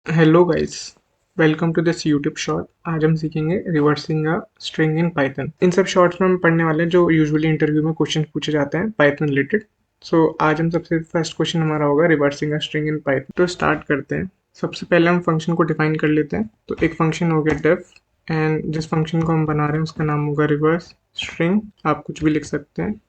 Hello guys, welcome to this YouTube short. आज हम सीखेंगे reversing a string in Python. इन सब शॉर्ट्स में हम पढ़ने वाले हैं जो यूजुअली इंटरव्यू में क्वेश्चन पूछे जाते हैं पाइथन रिलेटेड। सो आज हम सबसे फर्स्ट क्वेश्चन हमारा होगा reversing a string in Python. तो स्टार्ट करते हैं। सबसे पहले हम फंक्शन को डिफाइन कर लेते हैं। तो एक फंक्शन हो गया डेफ, एंड जिस फंक्शन को हम बना रहे हैं उसका नाम होगा रिवर्स स्ट्रिंग। आप कुछ भी लिख सकते हैं।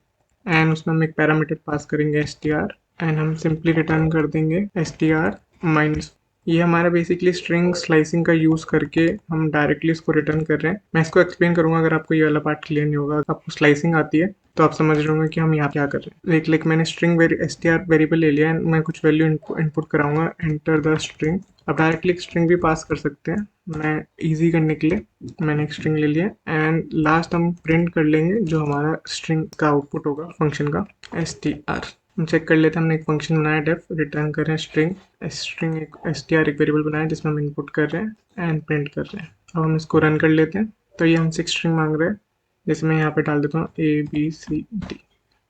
एंड उसमें हम एक पैरामीटर पास करेंगे str, एंड हम सिंपली रिटर्न कर देंगे str माइनस। ये हमारा बेसिकली स्ट्रिंग स्लाइसिंग का यूज़ करके हम डायरेक्टली इसको रिटर्न कर रहे हैं। मैं इसको एक्सप्लेन करूंगा अगर आपको ये वाला पार्ट क्लियर नहीं होगा। आपको स्लाइसिंग आती है तो आप समझ रहे होंगे कि हम यहाँ क्या कर रहे हैं। लाइक मैंने स्ट्रिंग str वेरिएबल ले लिया एंड मैं कुछ वैल्यू इनपुट कराऊंगा, एंटर द स्ट्रिंग। आप डायरेक्टली एक स्ट्रिंग भी पास कर सकते हैं। मैं इजी करने के लिए मैंने एक स्ट्रिंग ले लिया एंड लास्ट हम प्रिंट कर लेंगे जो हमारा स्ट्रिंग का आउटपुट होगा फंक्शन का str। हम चेक कर लेते हैं। हमने एक फंक्शन बनाया डेफ, रिटर्न कर रहे हैं स्ट्रिंग। स्ट्रिंग एक str एक वेरिएबल बनाया जिसमें हम इनपुट कर रहे हैं एंड प्रिंट कर रहे हैं। अब हम इसको रन कर लेते हैं। तो ये हमसे एक स्ट्रिंग मांग रहे हैं, जैसे मैं यहाँ पे डाल देता हूँ ABCD।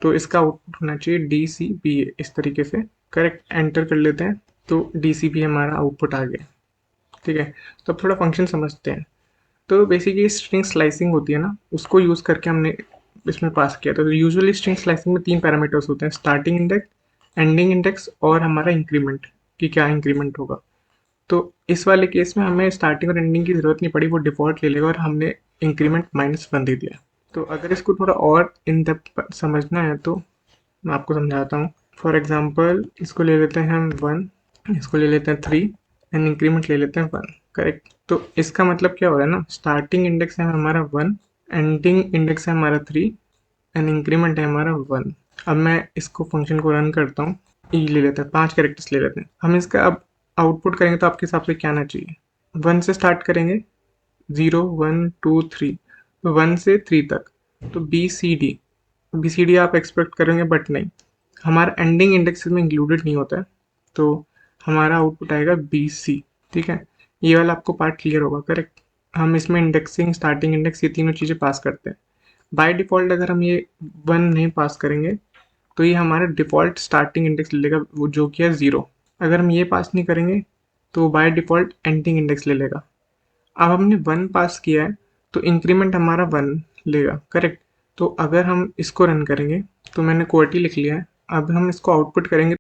तो इसका आउटपुट होना चाहिए DCBA इस तरीके से। करेक्ट, एंटर कर लेते हैं। तो DCBA हमारा आउटपुट आ गया। ठीक है, तो अब थोड़ा फंक्शन समझते हैं। तो बेसिकली स्ट्रिंग स्लाइसिंग होती है ना, उसको यूज़ करके हमने इसमें पास किया था। तो यूजुअली स्ट्रिंग स्लाइसिंग में तीन पैरामीटर्स होते हैं, स्टार्टिंग इंडेक्स, एंडिंग इंडेक्स और हमारा इंक्रीमेंट, कि क्या इंक्रीमेंट होगा। तो इस वाले केस में हमें स्टार्टिंग और एंडिंग की ज़रूरत नहीं पड़ी, वो डिफ़ॉल्ट ले लेगा और हमने इंक्रीमेंट -1 दे दिया। तो अगर इसको थोड़ा और इन डेप्थ समझना है तो मैं आपको समझाता हूँ। फॉर एग्जांपल इसको ले लेते हैं हम 1, इसको ले लेते हैं 3 एंड इंक्रीमेंट ले लेते हैं 1। करेक्ट, तो इसका मतलब क्या हो रहा है ना, स्टार्टिंग इंडेक्स है हमारा 1, एंडिंग इंडेक्स है हमारा 3 एंड इंक्रीमेंट है हमारा 1। अब मैं इसको फंक्शन को रन करता हूँ। ई ले लेते हैं, 5 कैरेक्टर्स ले लेते हैं हम। इसका अब आउटपुट करेंगे तो आपके हिसाब से क्या आना चाहिए। 1 से स्टार्ट करेंगे, 0 1 2 3, तो 1 से 3 तक। तो बी सी डी आप एक्सपेक्ट करेंगे, बट नहीं, हमारा एंडिंग इंडेक्स में इंक्लूडेड नहीं होता है। तो हमारा आउटपुट आएगा BC। ठीक है, ये वाला आपको पार्ट क्लियर होगा। करेक्ट, हम इसमें इंडेक्सिंग, स्टार्टिंग इंडेक्स, ये तीनों चीज़ें पास करते हैं। बाय डिफ़ॉल्ट अगर हम ये 1 नहीं पास करेंगे तो ये हमारा डिफ़ॉल्ट स्टार्टिंग इंडेक्स ले लेगा, वो जो कि है 0। अगर हम ये पास नहीं करेंगे तो बाय डिफ़ॉल्ट एंडिंग इंडेक्स ले लेगा। अब हमने 1 पास किया है तो इंक्रीमेंट हमारा 1 लेगा। करेक्ट, तो अगर हम इसको रन करेंगे, तो मैंने क्वार्टी लिख लिया है। अब हम इसको आउटपुट करेंगे